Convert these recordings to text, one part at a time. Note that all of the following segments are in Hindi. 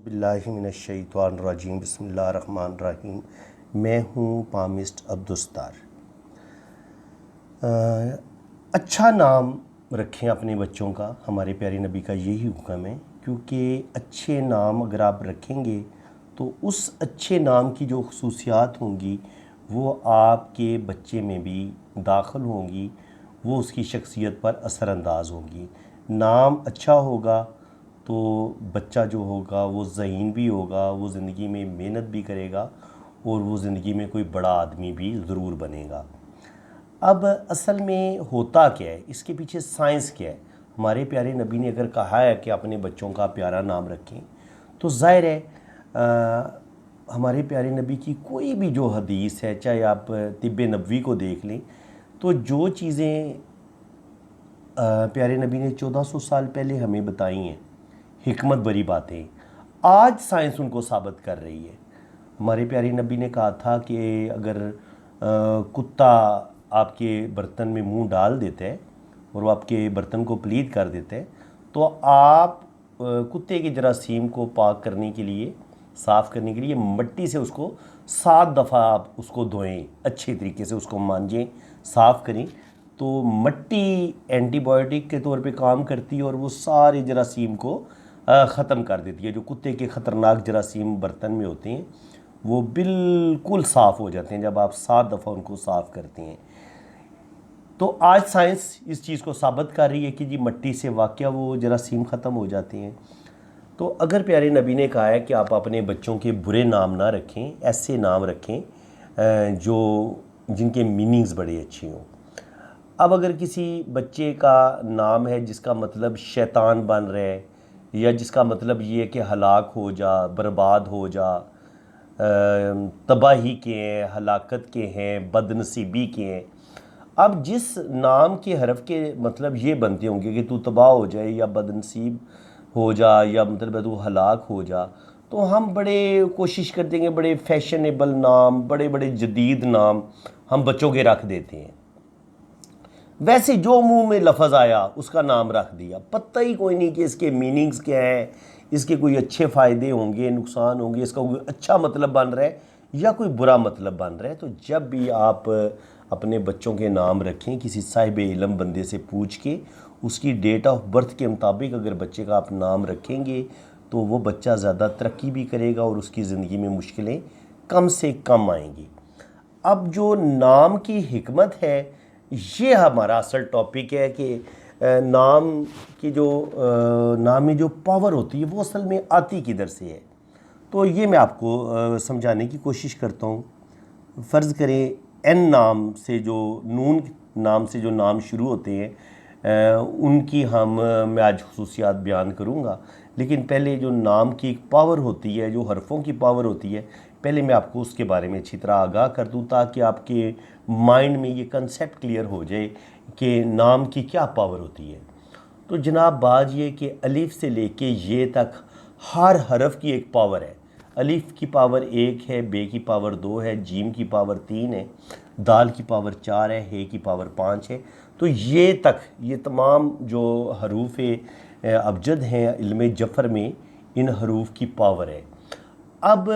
बिस्मिल्लाहिमिनश्शैतानिर्रजीम बिस्मिल्लाहिर्रहमानिर्रहीम। मैं हूँ पामिस्ट अब्दुस्तार। अच्छा नाम रखें अपने बच्चों का, हमारे प्यारे नबी का यही हुक्म है, क्योंकि अच्छे नाम अगर आप रखेंगे तो उस अच्छे नाम की जो खसूसियात होंगी वो आपके बच्चे में भी दाखिल होंगी, वो उसकी शख्सियत पर असरानंदाज होंगी। नाम अच्छा होगा तो बच्चा जो होगा वो ज़हीन भी होगा, वो ज़िंदगी में मेहनत भी करेगा और वो ज़िंदगी में कोई बड़ा आदमी भी ज़रूर बनेगा। अब असल में होता क्या है, इसके पीछे साइंस क्या है। हमारे प्यारे नबी ने अगर कहा है कि अपने बच्चों का प्यारा नाम रखें, तो ज़ाहिर है हमारे प्यारे नबी की कोई भी जो हदीस है, चाहे आप तिब्ब नबवी को देख लें, तो जो चीज़ें प्यारे नबी ने 1400 साल पहले हमें बताई हैं, हिकमत भरी बातें, आज साइंस उनको साबित कर रही है। हमारे प्यारे नबी ने कहा था कि अगर कुत्ता आपके बर्तन में मुंह डाल देता है और वो आपके बर्तन को प्लीत कर देता है, तो आप कुत्ते के जरासीम को पाक करने के लिए, साफ़ करने के लिए मिट्टी से उसको 7 दफ़ा आप उसको धोएं, अच्छे तरीके से उसको मांजें, साफ़ करें। तो मिट्टी एंटीबायोटिक के तौर पे काम करती है और वो सारे जरासीम को ख़त्म कर देती है। जो कुत्ते के ख़तरनाक जरासीम बर्तन में होते हैं वो बिल्कुल साफ़ हो जाते हैं जब आप 7 दफ़ा उनको साफ़ करते हैं। तो आज साइंस इस चीज़ को साबित कर रही है कि जी मिट्टी से वाक़या वो जरासीम ख़त्म हो जाते हैं। तो अगर प्यारे नबी ने कहा है कि आप अपने बच्चों के बुरे नाम ना रखें, ऐसे नाम रखें जो जिनके मीनिंग्स बड़े अच्छे हों। अब अगर किसी बच्चे का नाम है जिसका मतलब शैतान बन रहा है, या जिसका मतलब ये है कि हलाक हो जा, बर्बाद हो जा, तबाही के हैं, हलाकत के हैं, बदनसीबी के हैं। अब जिस नाम के हरफ के मतलब ये बनते होंगे कि तू तबाह हो जाए या बदनसीब हो जा या मतलब तू हलाक हो जा, तो हम बड़े कोशिश करते हैं कि बड़े फैशनेबल नाम, बड़े बड़े जदीद नाम हम बच्चों के रख देते हैं। वैसे जो मुंह में लफ्ज़ आया उसका नाम रख दिया, पता ही कोई नहीं कि इसके मीनिंग्स क्या हैं, इसके कोई अच्छे फ़ायदे होंगे, नुकसान होंगे, इसका कोई अच्छा मतलब बन रहा है या कोई बुरा मतलब बन रहा है। तो जब भी आप अपने बच्चों के नाम रखें, किसी साहिब इल्म बंदे से पूछ के उसकी डेट ऑफ बर्थ के मुताबिक अगर बच्चे का आप नाम रखेंगे तो वो बच्चा ज़्यादा तरक्की भी करेगा और उसकी ज़िंदगी में मुश्किलें कम से कम आएंगी। अब जो नाम की हिकमत है, ये हमारा असल टॉपिक है कि नाम की जो नाम में जो पावर होती है वो असल में आती किधर से है। तो ये मैं आपको समझाने की कोशिश करता हूँ। फ़र्ज़ करें एन नाम से जो नून नाम से जो नाम शुरू होते हैं उनकी मैं आज खसूसियात बयान करूँगा, लेकिन पहले जो नाम की एक पावर होती है, जो हरफों की पावर होती है, पहले मैं आपको उसके बारे में अच्छी तरह आगाह कर दूँ ताकि आपके माइंड में ये कंसेप्ट क्लियर हो जाए कि नाम की क्या पावर होती है। तो जनाब बाज ये कि अलिफ से लेके ये तक हर हरफ की एक पावर है। अलिफ की पावर 1 है, बे की पावर 2 है, जीम की पावर 3 है, दाल की पावर 4 है, हे की पावर 5 है। तो ये तक ये तमाम जो हरूफ अबजद हैं इल्म जफ़र में, इन हरूफ की पावर है। अब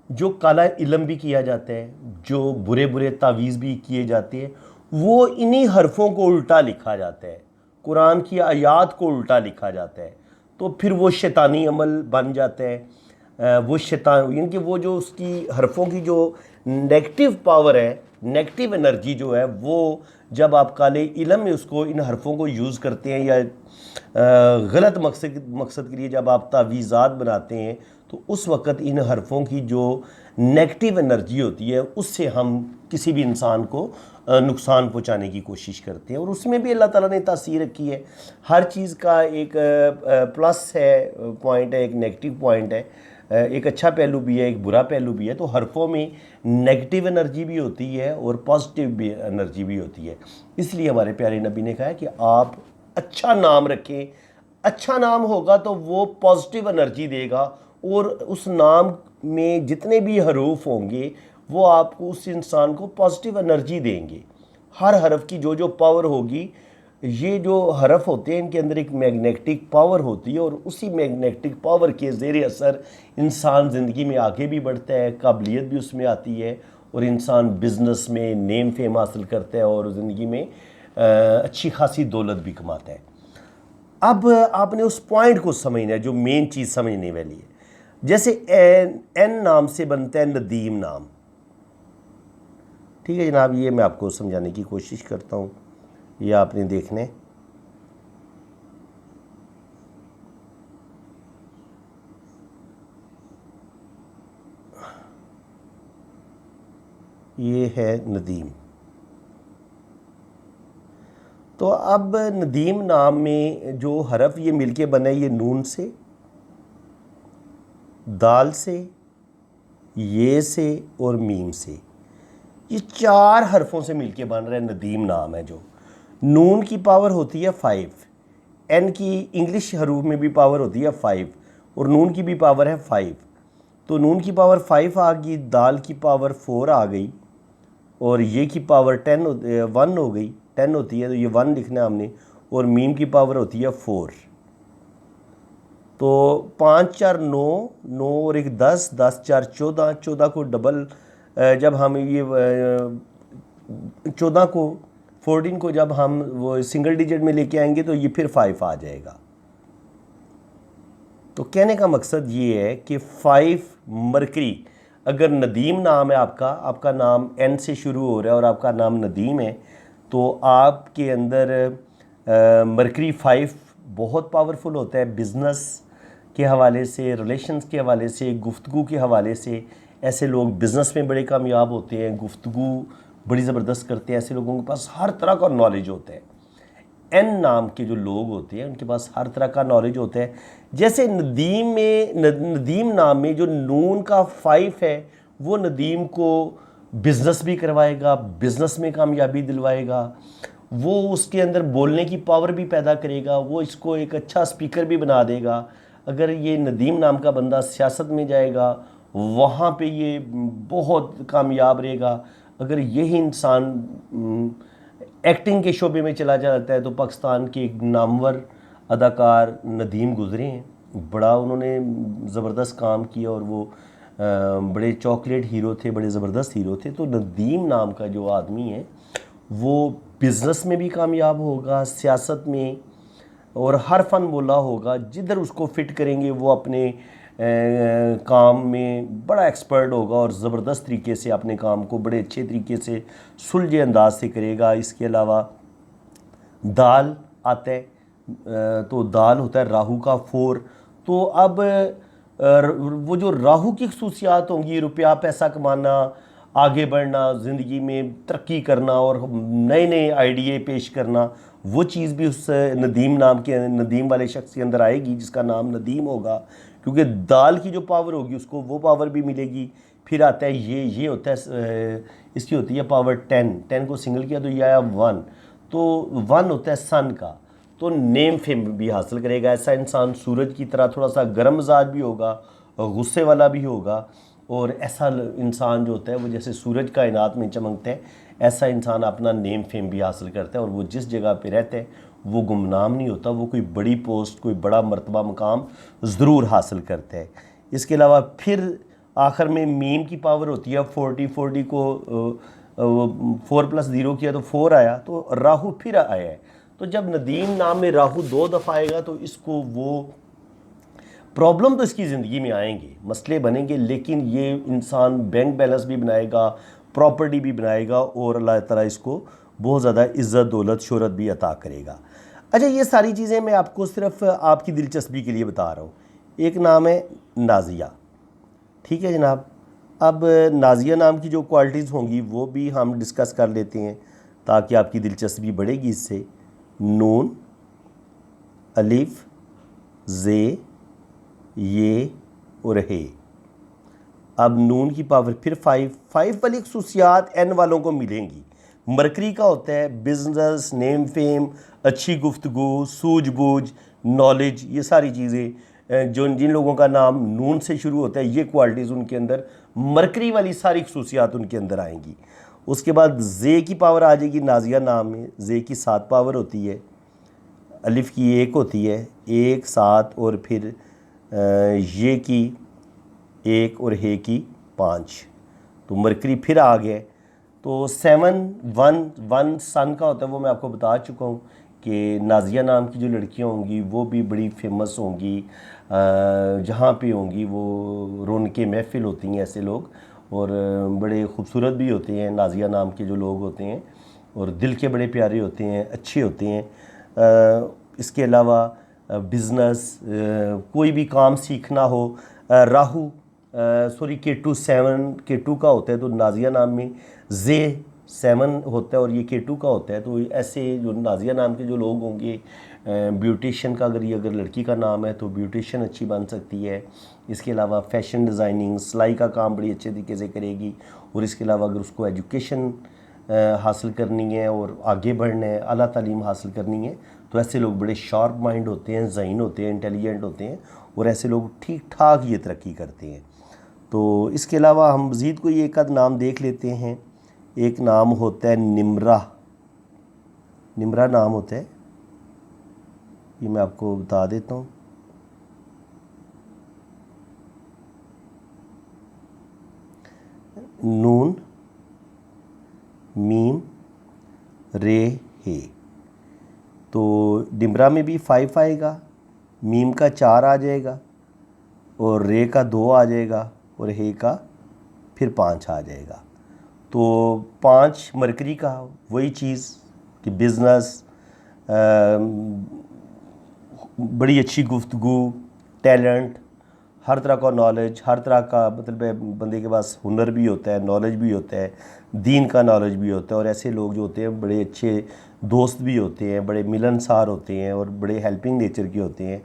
जो काला इल्म भी किया जाता है, जो बुरे बुरे तावीज़ भी किए जाते हैं, वो इन्हीं हरफों को उल्टा लिखा जाता है, कुरान की आयात को उल्टा लिखा जाता है। तो फिर वो शैतानी अमल बन जाता है। वो शैतान यानी कि वो जो उसकी हरफों की जो नेगेटिव पावर है, नेगेटिव एनर्जी जो है, वो जब आप काले इल्म में उसको इन हरफों को यूज़ करते हैं या गलत मकसद के लिए जब आप तावीज़ात बनाते हैं, तो उस वक़्त इन हरफों की जो नेगेटिव एनर्जी होती है उससे हम किसी भी इंसान को नुकसान पहुंचाने की कोशिश करते हैं। और उसमें भी अल्लाह ताला ने तासीर रखी है। हर चीज़ का एक प्लस है, पॉइंट है, एक नेगेटिव पॉइंट है, एक अच्छा पहलू भी है, एक बुरा पहलू भी है। तो हरफों में नेगेटिव एनर्जी भी होती है और पॉजिटिव भी एनर्जी भी होती है। इसलिए हमारे प्यारे नबी ने कहा है कि आप अच्छा नाम रखें। अच्छा नाम होगा तो वो पॉजिटिव एनर्जी देगा और उस नाम में जितने भी हरूफ होंगे वो आपको उस इंसान को पॉजिटिव एनर्जी देंगे। हर हरफ की जो जो पावर होगी ये जो हरफ होते हैं इनके अंदर एक मैग्नेटिक पावर होती है और उसी मैग्नेटिक पावर के ज़ेर असर इंसान ज़िंदगी में आगे भी बढ़ता है, काबिलियत भी उसमें आती है और इंसान बिज़नेस में नेम फेम हासिल करता है और ज़िंदगी में अच्छी खासी दौलत भी कमाता है। अब आपने उस पॉइंट को समझना है जो मेन चीज़ समझने वाली है। जैसे एन नाम से बनता है नदीम नाम। ठीक है जनाब, ये मैं आपको समझाने की कोशिश करता हूँ, ये आपने देखने। ये है नदीम। तो अब नदीम नाम में जो हरफ ये मिलके बना है, ये नून से, दाल से, ये से और मीम से, ये 4 हरफों से मिलके बन रहा है नदीम नाम है। जो नून की पावर होती है 5, एन की इंग्लिश हरूफ में भी पावर होती है 5 और नून की भी पावर है 5। तो नून की पावर 5 आ गई, दाल की पावर 4 आ गई और ये की पावर 1 हो गई, 10 होती है तो ये 1 लिखना है हमने, और मीम की पावर होती है 4। तो 5 4 9, 9 और 1 10, 10 4 14, 14 को डबल जब हम ये 14 को 14 को जब हम वो सिंगल डिजिट में लेके आएंगे तो ये फिर 5 आ जाएगा। तो कहने का मकसद ये है कि 5 मरकरी, अगर नदीम नाम है आपका नाम एन से शुरू हो रहा है और आपका नाम नदीम है, तो आपके अंदर मरकरी 5 बहुत पावरफुल होता है। बिज़नेस के हवाले से, रिलेशंस के हवाले से, गुफ्तगू के हवाले से। ऐसे लोग बिज़नेस में बड़े कामयाब होते हैं, गुफ्तगू बड़ी ज़बरदस्त करते हैं। ऐसे लोगों के पास हर तरह का नॉलेज होता है। एन नाम के जो लोग होते हैं उनके पास हर तरह का नॉलेज होता है। जैसे नदीम नाम में जो नून का 5 है, वो नदीम को बिज़नेस भी करवाएगा, बिज़नेस में कामयाबी दिलवाएगा, वो उसके अंदर बोलने की पावर भी पैदा करेगा, वो इसको एक अच्छा स्पीकर भी बना देगा। अगर ये नदीम नाम का बंदा सियासत में जाएगा, वहाँ पे ये बहुत कामयाब रहेगा। अगर यही इंसान एक्टिंग के शोबे में चला जाता है, तो पाकिस्तान के एक नामवर अदाकार नदीम गुजरे हैं, बड़ा उन्होंने ज़बरदस्त काम किया और वो बड़े चॉकलेट हीरो थे, बड़े ज़बरदस्त हीरो थे। तो नदीम नाम का जो आदमी है वो बिज़नेस में भी कामयाब होगा, सियासत में, और हर फन बोला होगा। जिधर उसको फिट करेंगे वो अपने काम में बड़ा एक्सपर्ट होगा और ज़बरदस्त तरीके से अपने काम को बड़े अच्छे तरीके से सुलझे अंदाज से करेगा। इसके अलावा दाल आता है, तो दाल होता है राहु का 4। तो अब वो जो राहु की खसूसियात होंगी, रुपया पैसा कमाना, आगे बढ़ना, ज़िंदगी में तरक्की करना और नए नए आइडिये पेश करना, वो चीज़ भी उस नदीम वाले शख्स के अंदर आएगी जिसका नाम नदीम होगा, क्योंकि दाल की जो पावर होगी उसको वो पावर भी मिलेगी। फिर आता है ये होता है, इसकी होती है पावर 10 को सिंगल किया तो ये आया 1। तो 1 होता है सन का, तो नेम फेम भी हासिल करेगा। ऐसा इंसान सूरज की तरह थोड़ा सा गर्म मिजाज भी होगा, गुस्से वाला भी होगा, और ऐसा इंसान जो होता है वो जैसे सूरज का कायनात में चमकता है, ऐसा इंसान अपना नेम फेम भी हासिल करता है और वो जिस जगह पे रहता है वो गुमनाम नहीं होता, वो कोई बड़ी पोस्ट, कोई बड़ा मर्तबा मकाम ज़रूर हासिल करता है। इसके अलावा फिर आखिर में मीम की पावर होती है 40 को 4 + 0 किया तो 4 आया, तो राहु फिर आया है। तो जब नदीम नाम में राहु 2 दफ़ा आएगा तो इसको वो प्रॉब्लम तो इसकी ज़िंदगी में आएंगे, मसले बनेंगे, लेकिन ये इंसान बैंक बैलेंस भी बनाएगा, प्रॉपर्टी भी बनाएगा और अल्लाह ताला इसको बहुत ज़्यादा इज़्ज़त, दौलत, शोहरत भी अता करेगा। अच्छा, ये सारी चीज़ें मैं आपको सिर्फ आपकी दिलचस्पी के लिए बता रहा हूँ। एक नाम है नाजिया, ठीक है जनाब। अब नाजिया नाम की जो क्वालिटीज़ होंगी वो भी हम डिस्कस कर लेते हैं ताकि आपकी दिलचस्पी बढ़ेगी इससे। नून, अलिफ, जे, ये और हे। अब नून की पावर फिर 5 वाली खसूसियात एन वालों को मिलेंगी। मरकरी का होता है बिजनेस, नेम फेम, अच्छी गुफ्तगू, सूझबूझ, नॉलेज, ये सारी चीज़ें जिन लोगों का नाम नून से शुरू होता है, ये क्वालिटीज़ उनके अंदर, मरकरी वाली सारी खसूसियात उनके अंदर आएंगी। उसके बाद जे की पावर आ जाएगी नाजिया नाम में, जे की 7 पावर होती है। अलिफ की एक होती है, एक, सात, और फिर ये की एक और हे की 5, तो मरकरी फिर आ गया। तो 711 सन का होता है, वो मैं आपको बता चुका हूँ कि नाजिया नाम की जो लड़कियाँ होंगी वो भी बड़ी फेमस होंगी, जहाँ पे होंगी वो रौनके महफिल होती हैं ऐसे लोग, और बड़े खूबसूरत भी होते हैं नाजिया नाम के जो लोग होते हैं, और दिल के बड़े प्यारे होते हैं, अच्छे होते हैं। इसके अलावा बिज़नेस, कोई भी काम सीखना हो, राहु सॉरी K2 7 K2 का होता है, तो नाजिया नाम में जे 7 होता है और ये K2 का होता है। तो ऐसे जो नाजिया नाम के जो लोग होंगे, ब्यूटिशियन का अगर ये अगर लड़की का नाम है तो ब्यूटिशियन अच्छी बन सकती है। इसके अलावा फ़ैशन डिज़ाइनिंग, सिलाई का काम बड़ी अच्छे तरीके से करेगी। और इसके अलावा अगर उसको एजुकेशन हासिल करनी है और आगे बढ़ना है, आला तालीम हासिल करनी है, तो ऐसे लोग बड़े शार्प माइंड होते हैं, ज़हीन होते हैं, इंटेलिजेंट होते हैं, और ऐसे लोग ठीक ठाक ये तरक्की करते हैं। तो इसके अलावा हम मज़ीद कोई एक आध नाम देख लेते हैं। एक नाम होता है निम्रा, निम्रा नाम होता है, ये मैं आपको बता देता हूँ। नून मीम रे हे, तो निम्रा में भी 5 आएगा, मीम का 4 आ जाएगा, और रे का 2 आ जाएगा, और हे का फिर 5 आ जाएगा। तो 5 मरकरी का वही चीज़ कि बिज़नेस, बड़ी अच्छी गुफ्तगू, टैलेंट, हर तरह का नॉलेज, हर तरह का मतलब बंदे के पास हुनर भी होता है, नॉलेज भी होता है, दीन का नॉलेज भी होता है। और ऐसे लोग जो होते हैं बड़े अच्छे दोस्त भी होते हैं, बड़े मिलनसार होते हैं, और बड़े हेल्पिंग नेचर के होते हैं।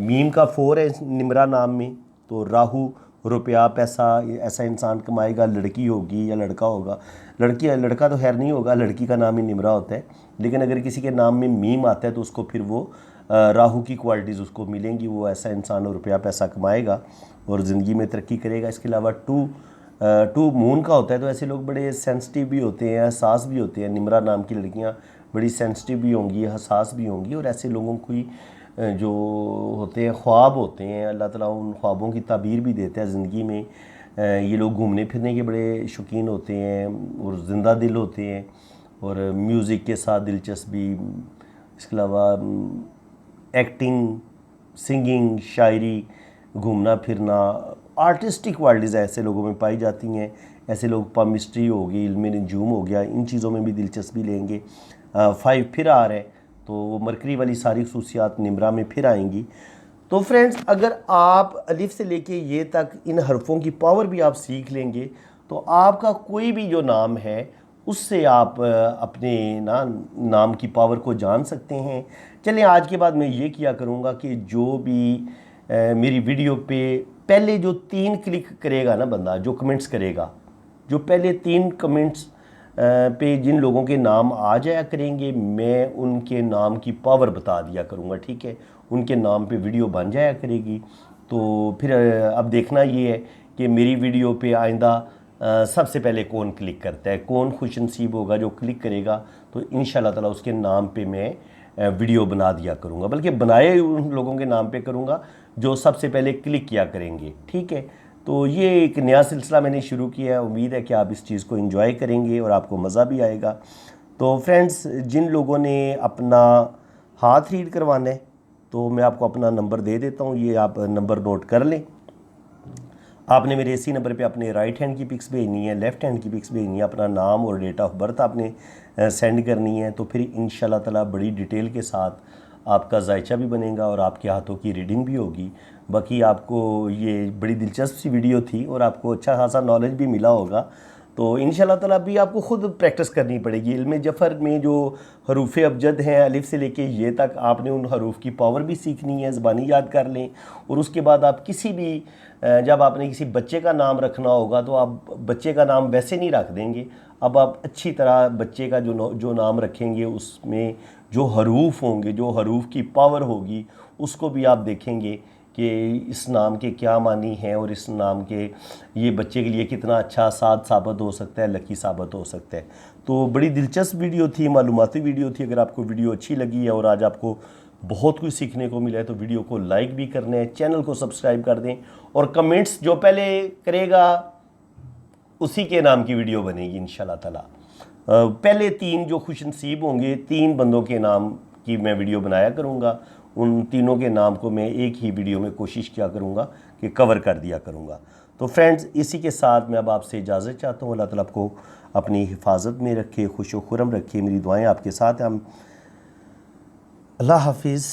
मीम का 4 है निम्रा नाम में, तो राहु रुपया पैसा ऐसा इंसान कमाएगा, लड़की होगी या लड़का होगा। लड़का तो खैर नहीं होगा, लड़की का नाम ही निम्रा होता है, लेकिन अगर किसी के नाम में मीम आता है तो उसको फिर वो राहु की क्वालिटीज़ उसको मिलेंगी, वो ऐसा इंसान रुपया पैसा कमाएगा और ज़िंदगी में तरक्की करेगा। इसके अलावा 2 मून का होता है, तो ऐसे लोग बड़े सेंसिटिव भी होते हैं, हसास भी होते हैं। निम्रा नाम की लड़कियाँ बड़ी सेंसिटिव भी होंगी, हसास भी होंगी, और ऐसे लोगों की जो होते हैं ख्वाब होते हैं, अल्लाह ताला उन ख्वाबों की ताबीर भी देता है ज़िंदगी में। ये लोग घूमने फिरने के बड़े शौकीन होते हैं और ज़िंदा दिल होते हैं, और म्यूज़िक के साथ दिलचस्पी। इसके अलावा एक्टिंग, सिंगिंग, शायरी, घूमना फिरना, आर्टिस्टिक क्वालिटीज़ ऐसे लोगों में पाई जाती हैं। ऐसे लोग पामिस्ट्री हो गई, इल्म नजूम हो गया, इन चीज़ों में भी दिलचस्पी लेंगे। 5 फिर आ रहा है, तो वो मरकरी वाली सारी खसूसियात निम्रा में फिर आएंगी। तो फ्रेंड्स, अगर आप अलिफ से लेके ये तक इन हरफों की पावर भी आप सीख लेंगे, तो आपका कोई भी जो नाम है उससे आप अपने नाम की पावर को जान सकते हैं। चलिए, आज के बाद मैं ये किया करूँगा कि जो भी मेरी वीडियो पे पहले जो 3 क्लिक करेगा ना बंदा, जो कमेंट्स करेगा, जो पहले 3 कमेंट्स पे जिन लोगों के नाम आ जाया करेंगे, मैं उनके नाम की पावर बता दिया करूँगा, ठीक है। उनके नाम पे वीडियो बन जाया करेगी। तो फिर अब देखना ये है कि मेरी वीडियो पे आइंदा सबसे पहले कौन क्लिक करता है, कौन खुशनसीब होगा जो क्लिक करेगा, तो इंशाल्लाह ताला उसके नाम पे मैं वीडियो बना दिया करूँगा। बल्कि बनाए उन लोगों के नाम पे करूँगा जो सबसे पहले क्लिक किया करेंगे, ठीक है। तो ये एक नया सिलसिला मैंने शुरू किया है, उम्मीद है कि आप इस चीज़ को एंजॉय करेंगे और आपको मज़ा भी आएगा। तो फ्रेंड्स, जिन लोगों ने अपना हाथ रीड करवाना है, तो मैं आपको अपना नंबर दे देता हूँ, ये आप नंबर नोट कर लें। आपने मेरे इसी नंबर पे अपने राइट हैंड की पिक्स भेजनी है, लेफ़्ट हैंड की पिक्स भेजनी है, अपना नाम और डेट ऑफ बर्थ आपने सेंड करनी है। तो फिर इंशाल्लाह ताला बड़ी डिटेल के साथ आपका जायचा भी बनेगा और आपके हाथों की रीडिंग भी होगी। बाकी आपको ये बड़ी दिलचस्प सी वीडियो थी और आपको अच्छा खासा नॉलेज भी मिला होगा। तो इंशाल्लाह ताला भी आपको ख़ुद प्रैक्टिस करनी पड़ेगी। इल्म जफ़र में जो हरूफ अबजद हैं अलिफ से लेके ये तक, आपने उन हरूफ की पावर भी सीखनी है, ज़बानी याद कर लें। और उसके बाद आप किसी भी जब आपने किसी बच्चे का नाम रखना होगा तो आप बच्चे का नाम वैसे नहीं रख देंगे। अब आप अच्छी तरह बच्चे का जो नाम रखेंगे उसमें जो हरूफ होंगे, जो हरूफ की पावर होगी, उसको भी आप देखेंगे कि इस नाम के क्या मानी हैं और इस नाम के ये बच्चे के लिए कितना अच्छा साथ साबित हो सकता है, लकी साबित हो सकता है। तो बड़ी दिलचस्प वीडियो थी, मालूमाती वीडियो थी। अगर आपको वीडियो अच्छी लगी है और आज आपको बहुत कुछ सीखने को मिला है तो वीडियो को लाइक भी करना है, चैनल को सब्सक्राइब कर दें, और कमेंट्स जो पहले करेगा उसी के नाम की वीडियो बनेगी इंशाल्लाह ताला। पहले 3 जो खुशनसीब होंगे, 3 बंदों के नाम की मैं वीडियो बनाया करूँगा। उन तीनों के नाम को मैं एक ही वीडियो में कोशिश किया करूँगा कि कवर कर दिया करूँगा। तो फ्रेंड्स, इसी के साथ मैं अब आपसे इजाज़त चाहता हूँ। अल्लाह ताला आपको अपनी हिफाजत में रखे, खुश व खुरम रखे। मेरी दुआएं आपके साथ हैं। अल्लाह हाफिज़।